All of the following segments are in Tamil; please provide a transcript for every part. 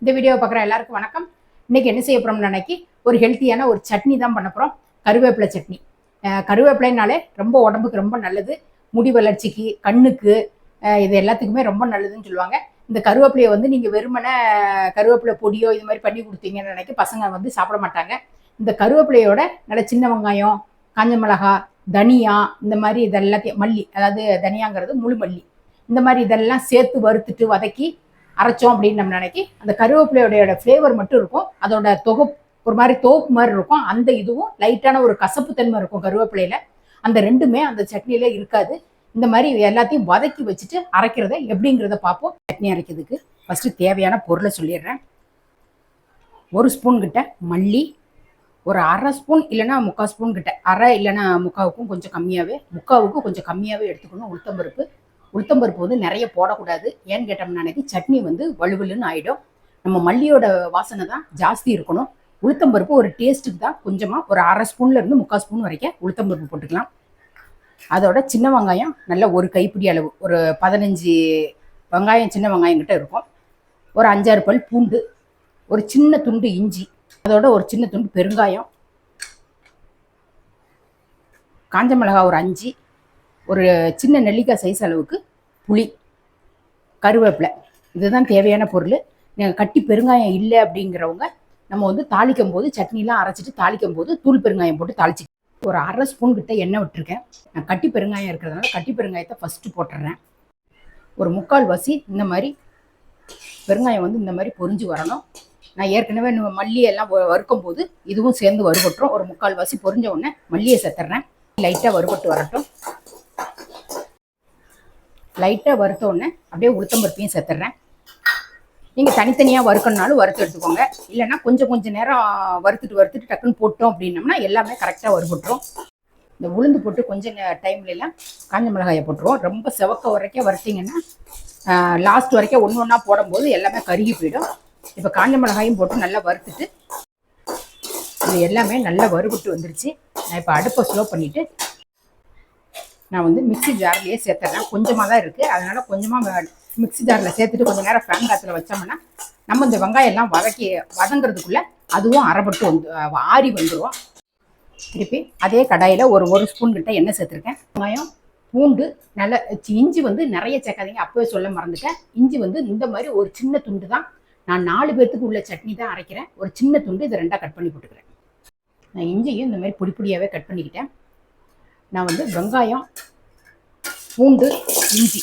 இந்த வீடியோவை பார்க்குற எல்லாருக்கும் வணக்கம். இன்னைக்கு என்ன செய்ய போறோம்னு நினைக்கி ஒரு ஹெல்த்தியான ஒரு சட்னி தான் பண்ண போகிறோம். கருவேப்பிலை சட்னி. கருவேப்பிலைனாலே ரொம்ப உடம்புக்கு ரொம்ப நல்லது. முடி வளர்ச்சிக்கு, கண்ணுக்கு, இது எல்லாத்துக்குமே ரொம்ப நல்லதுன்னு சொல்லுவாங்க. இந்த கருவேப்பிலையை வந்து நீங்கள் வெறுமனே கருவேப்பிலை பொடியோ இது மாதிரி பண்ணி கொடுத்தீங்கன்னு நினைக்கி பசங்க வந்து சாப்பிட மாட்டாங்க. இந்த கருவேப்பிலையோட நல்ல சின்ன வெங்காயம், காஞ்ச மிளகா, தனியா, இந்த மாதிரி இதெல்லாத்தையும் மல்லி, அதாவது தனியாங்கிறது முழு மல்லி, இந்த மாதிரி இதெல்லாம் சேர்த்து வறுத்துட்டு வதக்கி அரைச்சோம் அப்படின்னு நம்ம நினைக்கி அந்த கருவேப்பிலையோட ஃப்ளேவர் மட்டும் இருக்கும். அதோட தொகுப்பு ஒரு மாதிரி தோப்பு மாதிரி இருக்கும். அந்த இதுவும் லைட்டான ஒரு கசப்பு தன்மை இருக்கும் கருவேப்பிலையில. அந்த ரெண்டுமே அந்த சட்னியில இருக்காது. இந்த மாதிரி எல்லாத்தையும் வதக்கி வச்சுட்டு அரைக்கிறத எப்படிங்கிறத பார்ப்போம். சட்னி அரைக்கிறதுக்கு ஃபர்ஸ்ட் தேவையான பொருளை சொல்லிடுறேன். 1 ஸ்பூன் கிட்ட மல்லி, ஒரு 1/2 ஸ்பூன் இல்லைன்னா 3/4 ஸ்பூன் கிட்ட, அரை இல்லைன்னா முக்காவுக்கும் கொஞ்சம் கம்மியாகவே, முக்காவுக்கும் கொஞ்சம் கம்மியாகவே எடுத்துக்கணும் உளுத்தம்பருப்பு. உளுத்தம்பருப்பு வந்து நிறைய போடக்கூடாது. ஏன்னு கேட்டோம்னா அன்னைக்கு சட்னி வந்து வலுவலுன்னு ஆகிடும். நம்ம மல்லியோட வாசனை தான் ஜாஸ்தி இருக்கணும். உளுத்தம்பருப்பு ஒரு டேஸ்ட்டுக்கு தான் கொஞ்சமாக ஒரு 1/2 ஸ்பூன்லேருந்து 3/4 ஸ்பூன் வரைக்கும் உளுத்தம்பருப்பு போட்டுக்கலாம். அதோட சின்ன வெங்காயம் நல்ல ஒரு கைப்பிடி அளவு, ஒரு 15 வெங்காயம் சின்ன வெங்காயம் கிட்ட இருக்கும். ஒரு 5-6 பல் பூண்டு, ஒரு சின்ன துண்டு இஞ்சி, அதோட ஒரு சின்ன துண்டு பெருங்காயம், காஞ்ச மிளகாய் ஒரு 5, ஒரு சின்ன நெல்லிக்காய் சைஸ் அளவுக்கு புளி, கருவேப்பிலை, இதுதான் தேவையான பொருள். கட்டி பெருங்காயம் இல்லை அப்படிங்கிறவங்க நம்ம வந்து தாளிக்கும் போது சட்னிலாம் அரைச்சிட்டு தாளிக்கும் போது தூள் பெருங்காயம் போட்டு தாளிச்சு. ஒரு 1/2 ஸ்பூன் கிட்ட எண்ணெய் விட்டுருக்கேன். நான் கட்டி பெருங்காயம் இருக்கிறதுனால கட்டி பெருங்காயத்தை ஃபஸ்ட்டு போட்டுடுறேன். ஒரு 3/4 வாசி இந்த மாதிரி பெருங்காயம் வந்து இந்த மாதிரி பொரிஞ்சு வரணும். நான் ஏற்கனவே மல்லி எல்லாம் வறுக்கும் போது இதுவும் சேர்ந்து வறுபட்டுரும். ஒரு 3/4 வாசி பொரிஞ்ச உடனே மல்லியை சேர்த்துறேன். லைட்டாக வறுபட்டு வரட்டும். லைட்டாக வறுத்த உடனே அப்படியே உளுத்தம்பருப்பையும் சேர்த்துட்றேன். நீங்கள் தனித்தனியாக வறுக்கணுனாலும் வறுத்து எடுத்துக்கோங்க. இல்லைன்னா கொஞ்சம் நேரம் வறுத்துட்டு டக்குன்னு போட்டோம் அப்படின்னம்னா எல்லாமே கரெக்டாக வறுபட்டுரும். இந்த உளுந்து போட்டு கொஞ்சம் டைம்லாம் காஞ்ச மிளகாயை போட்டுருவோம். ரொம்ப செவக்க வரைக்கும் வறுத்திங்கன்னா லாஸ்ட் வரைக்கும் ஒன்று ஒன்றா போடும்போது எல்லாமே கருகி போயிடும். இப்போ காஞ்ச மிளகாயும் போட்டு நல்லா வறுத்துட்டு இது எல்லாமே நல்லா வறுபட்டு வந்துருச்சு. நான் இப்போ அடுப்பை ஸ்லோ பண்ணிவிட்டு நான் வந்து மிக்சி ஜார்லேயே சேர்த்துறேன். கொஞ்சமாக தான் இருக்குது, அதனால் கொஞ்சமாக மிக்சி ஜாரில் சேர்த்துட்டு கொஞ்சம் நேரம் ஃபேன் காற்றுல வச்சோம்னா நம்ம இந்த வெங்காயம் எல்லாம் வதங்கிறதுக்குள்ளே அதுவும் அரைப்பட்டு ஆறி வந்துடும். திருப்பி அதே கடாயில் ஒரு ஸ்பூன் கிட்ட எண்ணெய் சேர்த்துருக்கேன். வெங்காயம், பூண்டு, நல்ல இஞ்சி வந்து நிறைய சேர்க்காதீங்க, அப்போவே சொல்ல மறந்துட்டேன். இஞ்சி வந்து இந்த மாதிரி ஒரு சின்ன துண்டு தான். நான் 4 பேர்த்துக்கு உள்ள சட்னி தான் அரைக்கிறேன். ஒரு சின்ன துண்டு இதை 2ஆக கட் பண்ணி போட்டுக்கிறேன். நான் இஞ்சியும் இந்த மாதிரி பொடியாகவே கட் பண்ணிக்கிட்டேன். நான் வந்து வெங்காயம், பூண்டு, இஞ்சி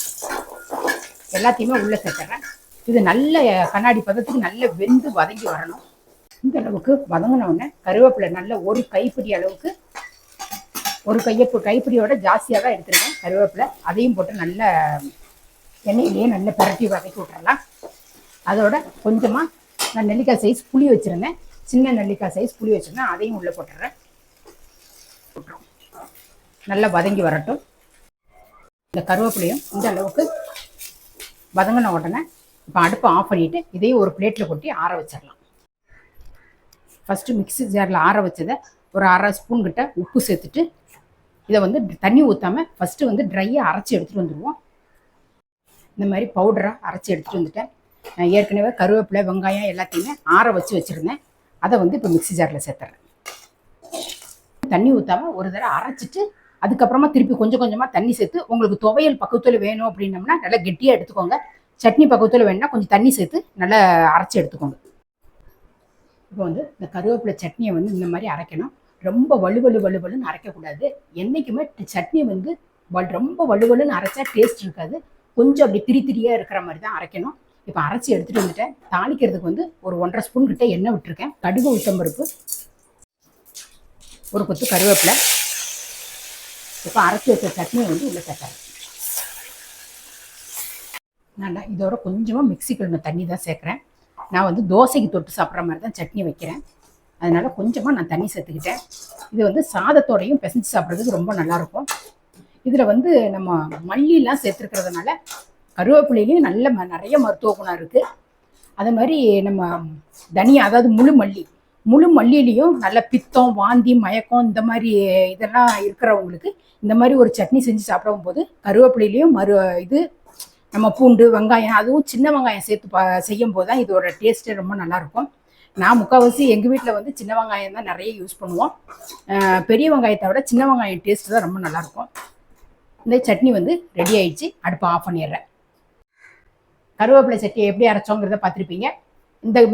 எல்லாத்தையுமே உள்ளே சேர்த்துறேன். இது நல்ல கண்ணாடி பதத்துக்கு நல்ல வெந்து வதங்கி வரணும். இந்த அளவுக்கு வதங்கினோடனே கருவேப்பிலை நல்ல ஒரு கைப்பிடி அளவுக்கு, ஒரு கைப்பிடியோட ஜாஸ்தியாக தான் எடுத்துருக்கேன் கருவேப்பிலை. அதையும் போட்டு நல்ல எண்ணெயிலேயே நல்ல பிரட்டி வதக்கி விட்டுறலாம். அதோட கொஞ்சமாக நான் நெல்லிக்காய் சைஸ் புளி வச்சுருந்தேன், சின்ன நெல்லிக்காய் சைஸ் புளி வச்சுருந்தேன், அதையும் உள்ளே போட்டுறேன். நல்லா வதங்கி வரட்டும். இந்த கருவேப்பிலையும் இந்த அளவுக்கு வதங்கின உடனே இப்போ அடுப்பை ஆஃப் பண்ணிவிட்டு இதையும் ஒரு பிளேட்டில் கொட்டி ஆற வச்சிடலாம். ஃபஸ்ட்டு மிக்ஸி ஜாரில் ஆற வச்சதை ஒரு 1/2 ஸ்பூன் கிட்ட உப்பு சேர்த்துட்டு இதை வந்து தண்ணி ஊற்றாமல் ஃபஸ்ட்டு வந்து ட்ரையாக அரைச்சி எடுத்துகிட்டு வந்துடுவோம். இந்த மாதிரி பவுடராக அரைச்சி எடுத்துகிட்டு வந்துட்டேன். நான் ஏற்கனவே கருவேப்பிலை, வெங்காயம் எல்லாத்தையுமே ஆற வச்சுருந்தேன். அதை வந்து இப்போ மிக்ஸி ஜாரில் சேர்த்துறேன். தண்ணி ஊற்றாமல் ஒரு தடவை அரைச்சிட்டு அதுக்கப்புறமா திருப்பி கொஞ்சமாக தண்ணி சேர்த்து, உங்களுக்கு துவையல் பக்குவத்தில் வேணும் அப்படின்னம்னா நல்லா கெட்டியாக எடுத்துக்கோங்க. சட்னி பக்குவத்தில் வேணும்னா கொஞ்சம் தண்ணி சேர்த்து நல்லா அரைச்சி எடுத்துக்கோங்க. இப்போ வந்து இந்த கருவேப்பிலை சட்னியை வந்து இந்த மாதிரி அரைக்கணும். ரொம்ப வலுவலுன்னு அரைக்கக்கூடாது. என்றைக்குமே சட்னி வந்து ரொம்ப வலுவலுன்னு அரைச்சா டேஸ்ட் இருக்காது. கொஞ்சம் அப்படி திரியாக இருக்கிற மாதிரி தான் அரைக்கணும். இப்போ அரைச்சி எடுத்துகிட்டு வந்துட்டேன். தாளிக்கிறதுக்கு வந்து ஒரு 1/2 ஸ்பூன் கிட்ட எண்ணெய் விட்டுருக்கேன். கடுகு, உளுத்தம்பருப்பு, ஒரு கொத்து கருவேப்பிலை, இப்போ அரைச்சி வச்ச சட்னியை வந்து உள்ளே சேர்க்குறேன். நல்லா இதோட கொஞ்சமாக மிக்ஸி கழுவின தண்ணி தான் சேர்க்குறேன். நான் வந்து தோசைக்கு தொட்டு சாப்பிட்ற மாதிரி தான் சட்னி வைக்கிறேன். அதனால் கொஞ்சமாக நான் தண்ணி சேர்த்துக்கிட்டேன். இது வந்து சாதத்தோடையும் பிசைஞ்சு சாப்பிட்றதுக்கு ரொம்ப நல்லாயிருக்கும். இதில் வந்து நம்ம மல்லிலாம் சேர்த்துருக்கிறதுனால கருவேப்பிலையிலையும் நிறைய மருத்துவ குணம் இருக்குது. அதே மாதிரி நம்ம தனியா, அதாவது முழு மல்லியிலையும் நல்ல பித்தம், வாந்தி, மயக்கம் இந்த மாதிரி இதெல்லாம் இருக்கிறவங்களுக்கு இந்த மாதிரி ஒரு சட்னி செஞ்சு சாப்பிடும் போது கருவேப்பிலையிலையும் நம்ம பூண்டு வெங்காயம் அதுவும் சின்ன வெங்காயம் சேர்த்து செய்யும் போது தான் இதோட டேஸ்ட்டு ரொம்ப நல்லாயிருக்கும். நான் முக்கால்வாசி எங்கள் வீட்டில் வந்து சின்ன வெங்காயம் தான் நிறைய யூஸ் பண்ணுவோம். பெரிய வெங்காயத்தை விட சின்ன வெங்காயம் டேஸ்ட்டு தான் ரொம்ப நல்லாயிருக்கும். இந்த சட்னி வந்து ரெடி ஆயிடுச்சு. அடுப்பை ஆஃப் பண்ணிடுறேன். கருவேப்பிலை சட்னி எப்படி அரைச்சோங்கிறத பார்த்துருப்பீங்க.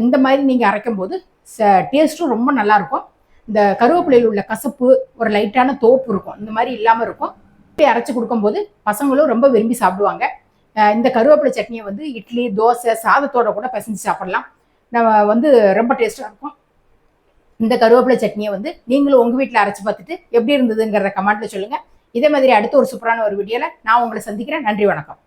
இந்த மாதிரி நீங்கள் அரைக்கும் போது டேஸ்ட்டும் ரொம்ப நல்லாயிருக்கும். இந்த கருவேப்பிலையில் உள்ள கசப்பு ஒரு லைட்டான தோப்பு இருக்கும், இந்த மாதிரி இல்லாமல் இருக்கும். இப்படி அரைச்சி கொடுக்கும்போது பசங்களும் ரொம்ப விரும்பி சாப்பிடுவாங்க. இந்த கருவேப்பிலை சட்னியை வந்து இட்லி தோசை சாதத்தோட கூட பிசைஞ்சு சாப்பிடலாம். நம்ம வந்து ரொம்ப டேஸ்ட்டாக இருக்கும். இந்த கருவேப்பிலை சட்னியை வந்து நீங்களும் உங்கள் வீட்டில் அரைச்சி பார்த்துட்டு எப்படி இருந்ததுங்கிறத கமெண்ட்டில் சொல்லுங்கள். இதே மாதிரி அடுத்த ஒரு சூப்பரான ஒரு வீடியோவில் நான் உங்களை சந்திக்கிறேன். நன்றி, வணக்கம்.